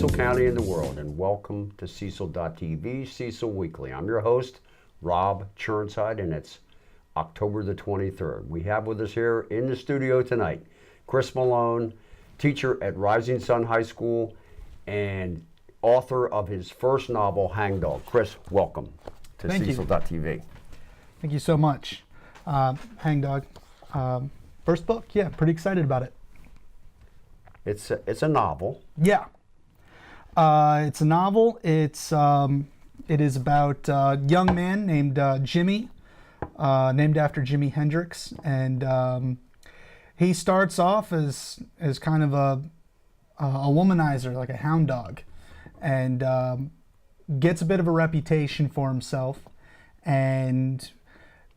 Cecil County and the world, and welcome to Cecil.tv, Cecil Weekly. I'm your host, Rob Churnside, and it's October the 23rd. We have with us here in the studio tonight, Chris Malone, teacher at Rising Sun High School and author of his first novel, Hangdog. Chris, welcome to Cecil.tv. Thank you so much. Hangdog, first book, yeah, pretty excited about it. It's a novel. Yeah, it's a novel. It is about a young man named Jimmy, named after Jimi Hendrix, and he starts off as kind of a womanizer, like a hound dog, and gets a bit of a reputation for himself. And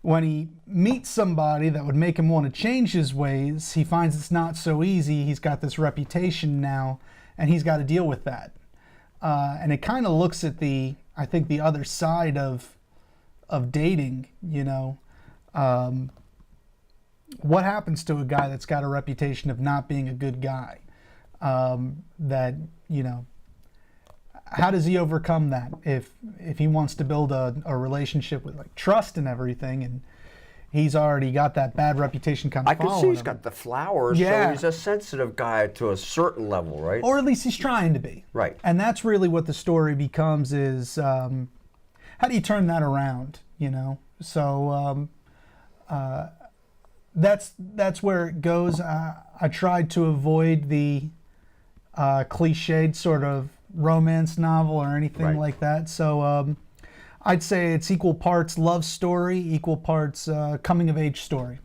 when he meets somebody that would make him want to change his ways, he finds it's not so easy. He's got this reputation now, and he's got to deal with that. And it kind of looks at the other side of dating, you know. What happens to a guy that's got a reputation of not being a good guy? That, you know, how does he overcome that if he wants to build a relationship with like trust and everything, and he's already got that bad reputation kind of I can see he's got the flowers, yeah. So he's a sensitive guy to a certain level, right? Or at least he's trying to be. Right. And that's really what the story becomes is, how do you turn that around, you know? So that's where it goes. I tried to avoid the cliched sort of romance novel or anything like that. So I'd say it's equal parts love story, equal parts coming of age story.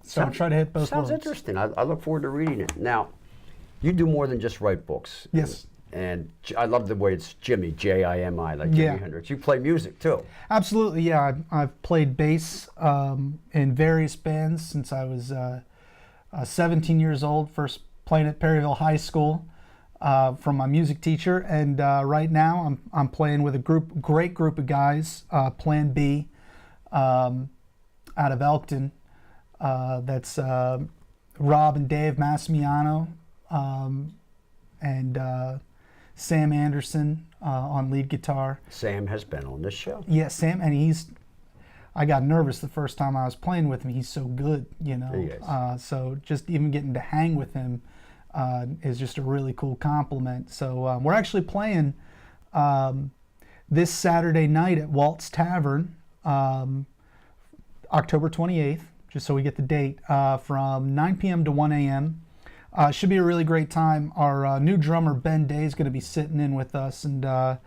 So I try to hit both Sounds worlds. interesting. I look forward to reading it. Now, you do more than just write books. Yes. And I love the way it's Jimmy, J-I-M-I, like Jimi Hendrix. You play music too. Absolutely, yeah. I've played bass in various bands since I was 17 years old, first playing at Perryville High School. From my music teacher, and right now I'm playing with a great group of guys, Plan B, out of Elkton. That's Rob and Dave Massimiano, and Sam Anderson on lead guitar. Sam has been on this show. Yeah, Sam, and I got nervous the first time I was playing with him. He's so good, you know. He is. So just even getting to hang with him is just a really cool compliment. So we're actually playing this Saturday night at Walt's Tavern, October 28th, just so we get the date, from 9 p.m. to 1 a.m. Should be a really great time. Our new drummer, Ben Day, is going to be sitting in with us, and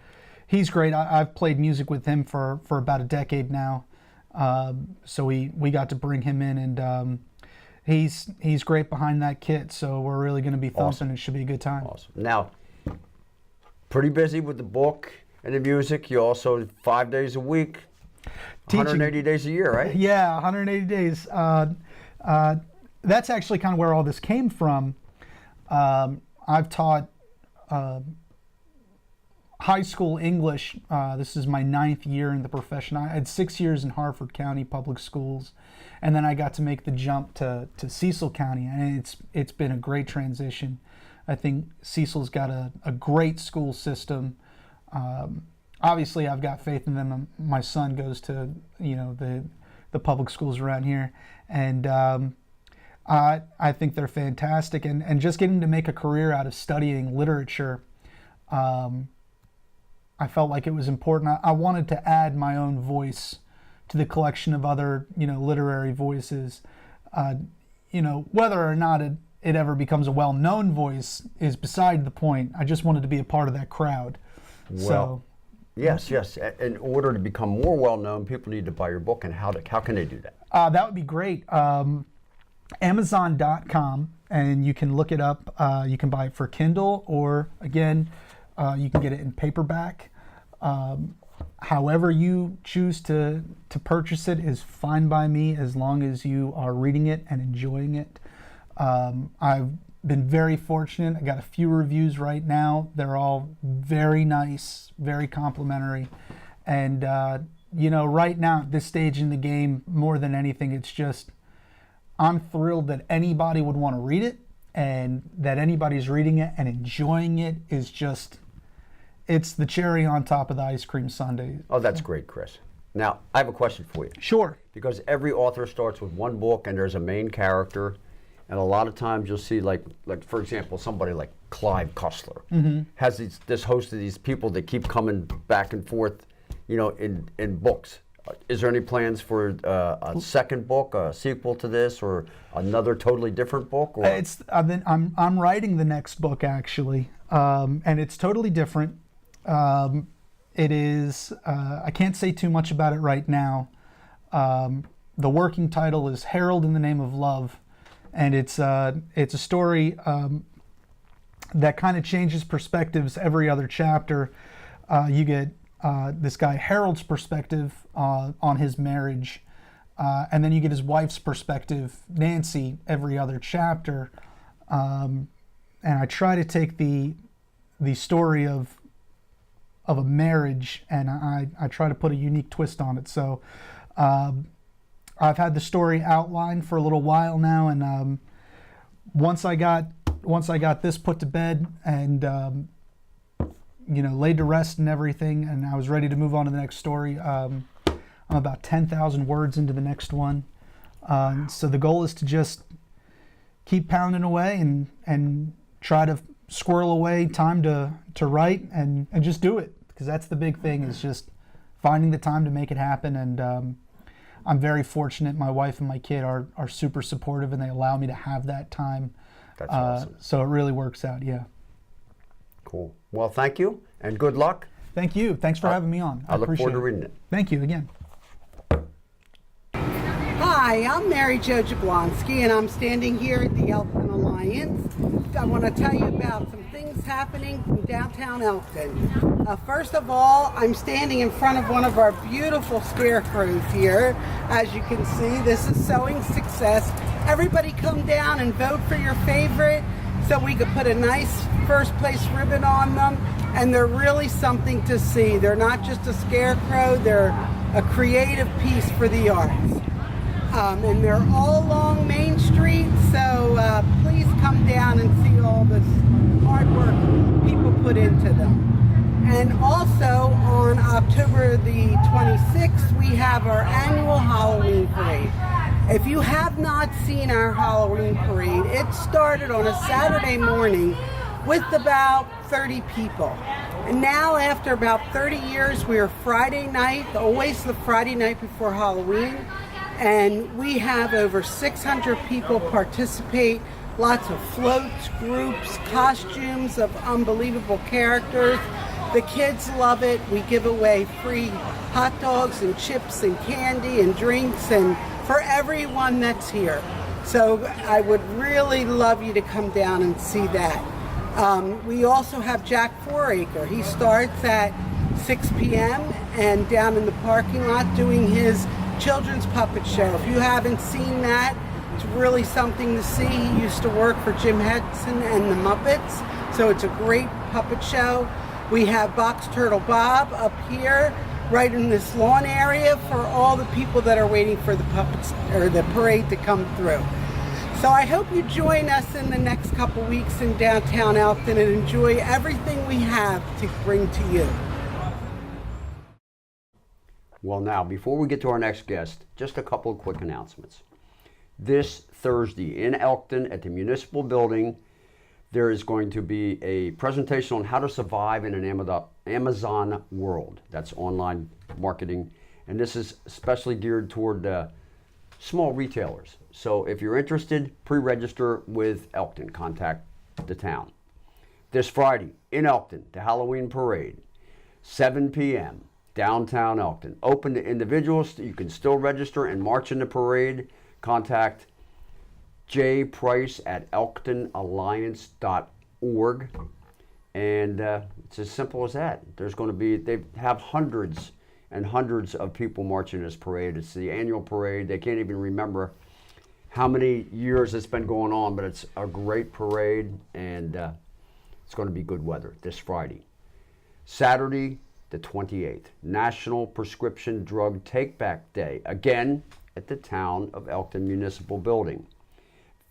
he's great. I've played music with him for about a decade now, so we got to bring him in, and he's great behind that kit, so we're really going to be thumping. Awesome. It should be a good time. Awesome. Now, pretty busy with the book and the music. You also 5 days a week, teaching. 180 days a year, right? Yeah, 180 days. That's actually kind of where all this came from. I've taught high school English. This is my 9th year in the profession. I had 6 years in Harford County Public Schools, and then I got to make the jump to Cecil County, and it's been a great transition. I think Cecil's got a great school system. Obviously, I've got faith in them. My son goes to the public schools around here, and I think they're fantastic. And just getting to make a career out of studying literature, I felt like it was important. I wanted to add my own voice to the collection of other, literary voices. Whether or not it ever becomes a well-known voice is beside the point. I just wanted to be a part of that crowd. Well, yes. In order to become more well-known, people need to buy your book. And how can they do that? That would be great. Amazon.com, and you can look it up. You can buy it for Kindle, or again, you can get it in paperback. However you choose to purchase it is fine by me, as long as you are reading it and enjoying it. I've been very fortunate. I got a few reviews right now. They're all very nice, very complimentary. And, right now at this stage in the game, more than anything, it's just, I'm thrilled that anybody would want to read it, and that anybody's reading it and enjoying it is just it's the cherry on top of the ice cream sundae. Oh, that's great, Chris. Now, I have a question for you. Sure. Because every author starts with one book and there's a main character, and a lot of times you'll see, like for example, somebody like Clive Cussler has this host of these people that keep coming back and forth, in books. Is there any plans for a second book, a sequel to this, or another totally different book? Or? I'm writing the next book actually, and it's totally different. It is. I can't say too much about it right now. The working title is Harold in the Name of Love, and it's a story that kind of changes perspectives every other chapter. You get this guy Harold's perspective on his marriage, and then you get his wife's perspective, Nancy, every other chapter. And I try to take the story of a marriage, and I try to put a unique twist on it. So I've had the story outlined for a little while now, and once I got this put to bed and laid to rest and everything, and I was ready to move on to the next story. I'm about 10,000 words into the next one, so the goal is to just keep pounding away and try to squirrel away time to write and just do it, because that's the big thing, is just finding the time to make it happen. And I'm very fortunate. My wife and my kid are super supportive, and they allow me to have that time. That's awesome. So it really works out, yeah. Cool. Well, thank you, and good luck. Thank you. Thanks for having me on. I look appreciate forward to reading it. Thank you again. Hi, I'm Mary Jo Jablonski, and I'm standing here at the Elkton Alliance. I want to tell you about some things happening in downtown Elkton. First of all, I'm standing in front of one of our beautiful scarecrows here. As you can see, this is Sewing Success. Everybody come down and vote for your favorite so we could put a nice first place ribbon on them, and they're really something to see. They're not just a scarecrow, they're a creative piece for the arts. And they're all along Main Street, so please come down and see all this hard work people put into them. And also on October the 26th, we have our annual Halloween parade. If you have not seen our Halloween parade, it started on a Saturday morning with about 30 people. And now, after about 30 years, we are Friday night, always the Friday night before Halloween. And we have over 600 people participate, lots of floats, groups, costumes of unbelievable characters. The kids love it. We give away free hot dogs and chips and candy and drinks, and for everyone that's here. So I would really love you to come down and see that. We also have Jack Fouracre. He starts at 6 p.m. and down in the parking lot doing his children's puppet show. If you haven't seen that, it's really something to see. He used to work for Jim Henson and the Muppets, so it's a great puppet show. We have Box Turtle Bob up here, right in this lawn area, for all the people that are waiting for the puppets or the parade to come through. So I hope you join us in the next couple weeks in downtown Elkton and enjoy everything we have to bring to you. Well, now, before we get to our next guest, just a couple of quick announcements. This Thursday in Elkton at the Municipal Building, there is going to be a presentation on how to survive in an Amazon world. That's online marketing, and this is especially geared toward small retailers. So if you're interested, pre-register with Elkton. Contact the town. This Friday in Elkton, the Halloween Parade, 7 p.m., downtown Elkton. Open to individuals. You can still register and march in the parade. Contact J. Price at elktonalliance.org. And it's as simple as that. There's going to be, they have hundreds and hundreds of people marching this parade. It's the annual parade. They can't even remember how many years it's been going on, but it's a great parade, and it's going to be good weather this Friday. Saturday, the 28th, National Prescription Drug Take-Back Day, again at the Town of Elkton Municipal Building,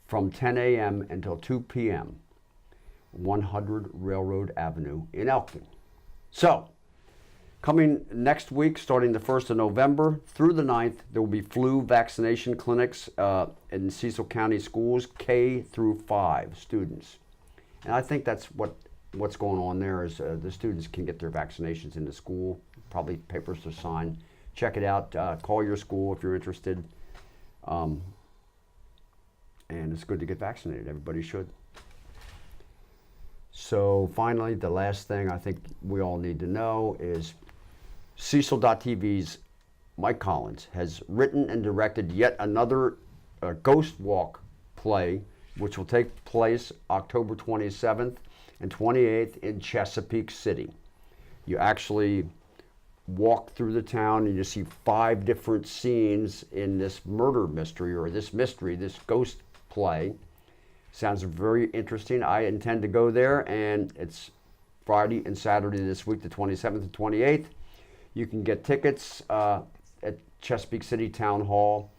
from 10 a.m. until 2 p.m., 100 Railroad Avenue in Elkton. So, coming next week, starting the 1st of November through the 9th, there will be flu vaccination clinics in Cecil County schools, K through 5 students. And I think that's what's going on there is the students can get their vaccinations in the school, probably papers to sign. Check it out. Call your school if you're interested. And it's good to get vaccinated. Everybody should. So finally, the last thing I think we all need to know is Cecil.tv's Mike Collins has written and directed yet another Ghost Walk play, which will take place October 27th and 28th in Chesapeake City. You actually walk through the town and you see 5 different scenes in this murder mystery or this ghost play. Sounds very interesting. I intend to go there, and it's Friday and Saturday this week, the 27th and 28th. You can get tickets at Chesapeake City Town Hall,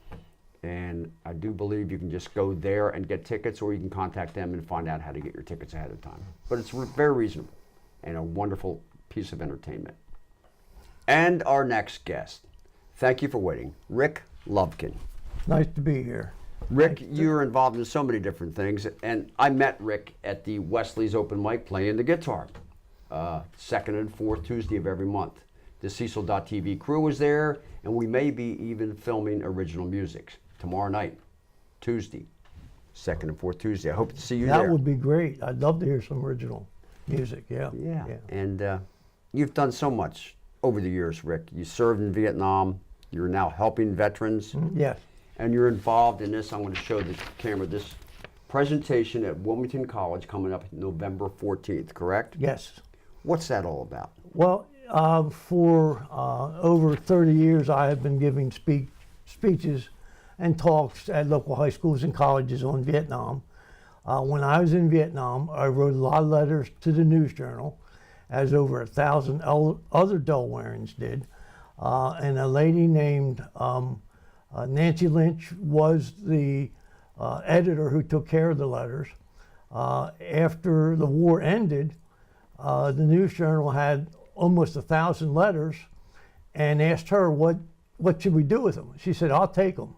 and I do believe you can just go there and get tickets, or you can contact them and find out how to get your tickets ahead of time. But it's very reasonable and a wonderful piece of entertainment. And our next guest, thank you for waiting, Rick Lovekin. Nice to be here. Rick, you're involved in so many different things, and I met Rick at the Wesley's open mic playing the guitar, second and fourth Tuesday of every month. The Cecil.tv crew was there, and we may be even filming original music tomorrow night, Tuesday, second and fourth Tuesday. I hope to see you there. That would be great. I'd love to hear some original music, yeah. Yeah. And you've done so much over the years, Rick. You served in Vietnam. You're now helping veterans. Yes. And you're involved in this. I'm going to show the camera this presentation at Wilmington College coming up November 14th, correct? Yes. What's that all about? Well, for over 30 years, I have been giving speeches and talks at local high schools and colleges on Vietnam. When I was in Vietnam, I wrote a lot of letters to the News Journal, as over 1,000 other Delawareans did. And a lady named Nancy Lynch was the editor who took care of the letters. After the war ended, the News Journal had almost 1,000 letters and asked her, what should we do with them? She said, I'll take them.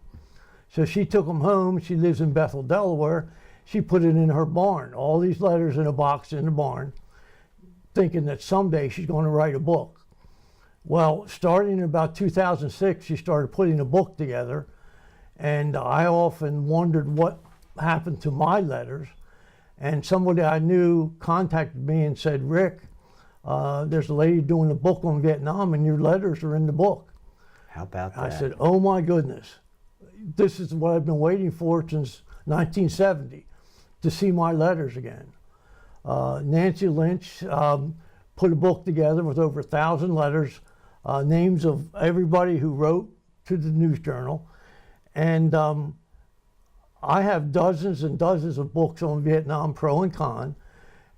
So she took them home. She lives in Bethel, Delaware. She put it in her barn, all these letters in a box in the barn, thinking that someday she's going to write a book. Well, starting in about 2006, she started putting a book together, and I often wondered what happened to my letters. And somebody I knew contacted me and said, Rick, there's a lady doing a book on Vietnam, and your letters are in the book. How about that? I said, oh my goodness, this is what I've been waiting for since 1970, to see my letters again. Nancy Lynch put a book together with over 1,000 letters, names of everybody who wrote to the News Journal. And I have dozens and dozens of books on Vietnam, pro and con.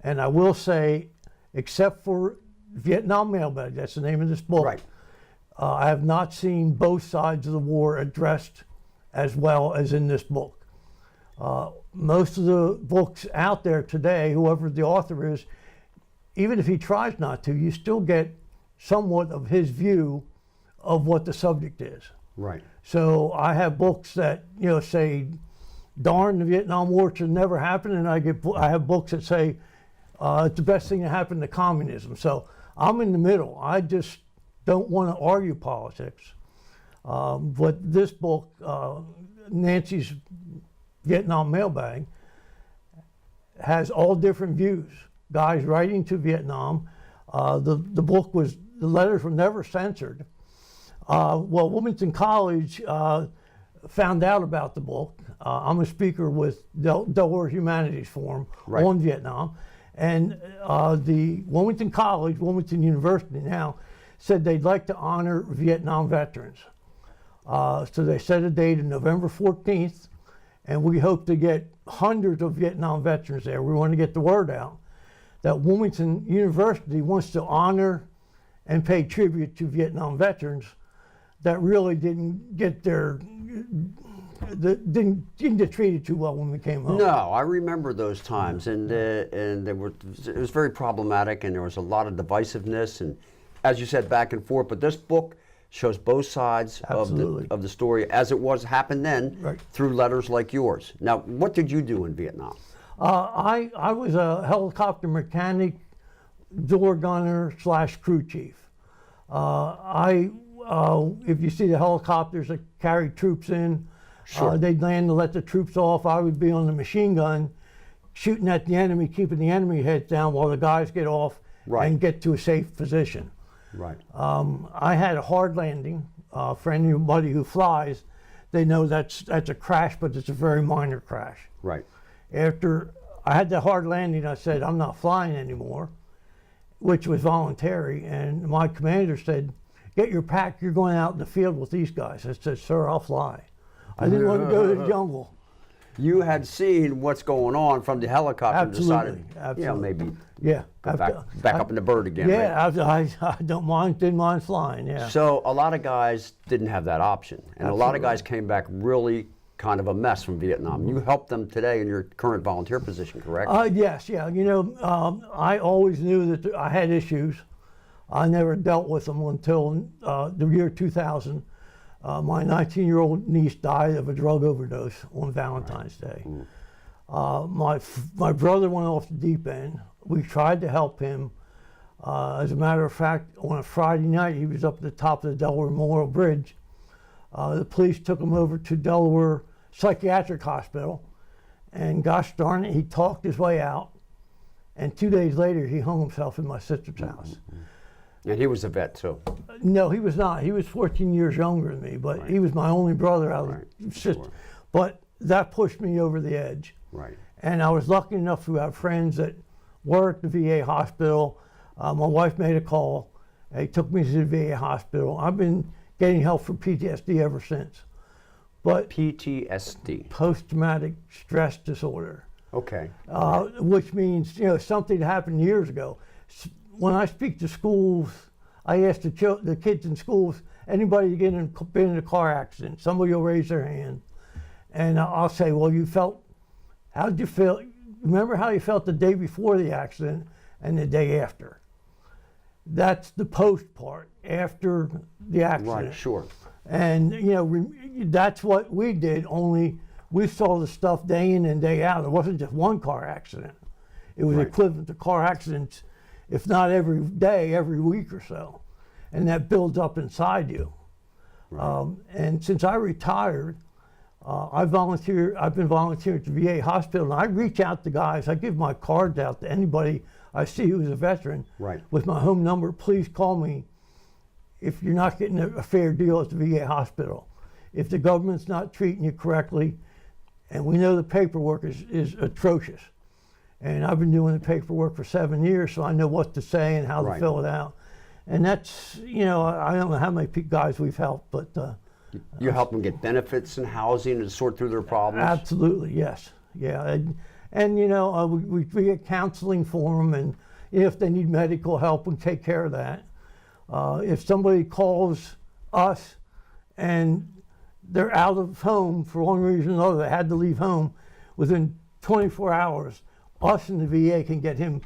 And I will say, except for Vietnam Mailbag, that's the name of this book, Right. I have not seen both sides of the war addressed as well as in this book. Most of the books out there today, whoever the author is, even if he tries not to, you still get somewhat of his view of what the subject is. Right. So I have books that, say, darn, the Vietnam War should never happen, and I have books that say it's the best thing that happened to communism. So I'm in the middle. I just don't want to argue politics. But this book, Nancy's Vietnam Mailbag, has all different views. Guys writing to Vietnam. The letters were never censored. Wilmington College found out about the book. I'm a speaker with Delaware Humanities Forum on Vietnam. And the Wilmington College, Wilmington University now, said they'd like to honor Vietnam veterans. So they set a date of November 14th, and we hope to get hundreds of Vietnam veterans there. We want to get the word out that Wilmington University wants to honor and pay tribute to Vietnam veterans that really didn't get their didn't get treated too well when we came home. No, I remember those times, and it was very problematic, and there was a lot of divisiveness, and as you said, back and forth. But this book shows both sides of the story as it happened then, right, through letters like yours. Now, what did you do in Vietnam? I was a helicopter mechanic, door gunner / crew chief. If you see the helicopters that carry troops in, sure, they'd land to let the troops off. I would be on the machine gun, shooting at the enemy, keeping the enemy heads down while the guys get off, right, and get to a safe position. Right. I had a hard landing. For anybody who flies, they know that's a crash, but it's a very minor crash. Right. After I had that hard landing, I said, I'm not flying anymore, which was voluntary. And my commander said, get your pack, you're going out in the field with these guys. I said, sir, I'll fly. I didn't want to go to the jungle. You had seen what's going on from the helicopter. Absolutely. And decided, Absolutely. maybe go back up in the bird again. Yeah, right? I didn't mind flying, yeah. So a lot of guys didn't have that option. And Absolutely. A lot of guys came back really kind of a mess from Vietnam. You helped them today in your current volunteer position, correct? Yes, yeah. You know, I always knew that I had issues. I never dealt with them until the year 2000. My 19-year-old niece died of a drug overdose on Valentine's Day. My brother went off the deep end. We tried to help him. As a matter of fact, on a Friday night, he was up at the top of the Delaware Memorial Bridge. The police took him over to Delaware Psychiatric Hospital, and gosh darn it, he talked his way out. And 2 days later, he hung himself in my sister's house. And he was a vet too. No, he was not. He was 14 years younger than me, but he was my only brother out of the sister. Sure. But that pushed me over the edge. Right. And I was lucky enough to have friends that were at the VA hospital. My wife made a call. They took me to the VA hospital. I've been getting help for PTSD ever since. But PTSD. Post-traumatic stress disorder. Okay. Which means, you know, something that happened years ago. When I speak to schools, I ask the kids in schools, anybody been in a car accident? Somebody will raise their hand. And I'll say, well, how did you feel? Remember how you felt the day before the accident and the day after? That's the post part, after the accident. Right, sure. And, you know, that's what we did, only we saw the stuff day in and day out. It wasn't just one car accident. It was equivalent to car accidents, if not every day, every week or so. And that builds up inside you. Right. And since I retired, I've been volunteering at the VA hospital, and I reach out to guys. I give my cards out to anybody I see who's a veteran with my home number. Please call me if you're not getting a fair deal at the VA hospital. If the government's not treating you correctly, and we know the paperwork is atrocious. And I've been doing the paperwork for 7 years, so I know what to say and how to fill it out. And that's, you know, I don't know how many guys we've helped, but... you help them get benefits and housing and sort through their problems? Absolutely, yes. Yeah, and you know, we get counseling for them, and if they need medical help, we take care of that. If somebody calls us and they're out of home for one reason or another, they had to leave home, within 24 hours, us and the VA can get him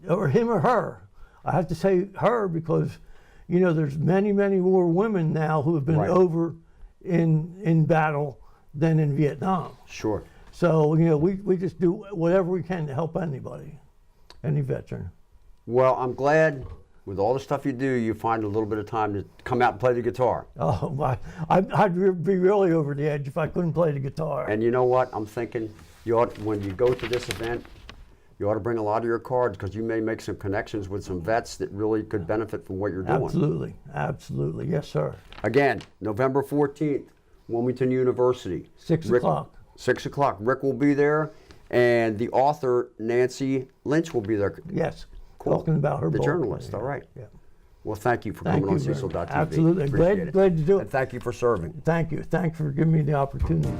or her. I have to say her because, you know, there's many, many more women now who have been over in battle than in Vietnam. Sure. So, you know, we just do whatever we can to help anybody, any veteran. Well, I'm glad with all the stuff you do, you find a little bit of time to come out and play the guitar. Oh, I'd be really over the edge if I couldn't play the guitar. And you know what? I'm thinking when you go to this event, you ought to bring a lot of your cards because you may make some connections with some vets that really could benefit from what you're doing. Absolutely, absolutely, yes, sir. Again, November 14th, Wilmington University. 6 o'clock. 6 o'clock. Rick will be there, and the author, Nancy Lynch, will be there. Yes, cool. Talking about her book. The journalist, all right. Yeah. Well, thank you for coming on Cecil.tv. Absolutely. Appreciate it. Glad to do it. And thank you for serving. Thank you. Thanks for giving me the opportunity.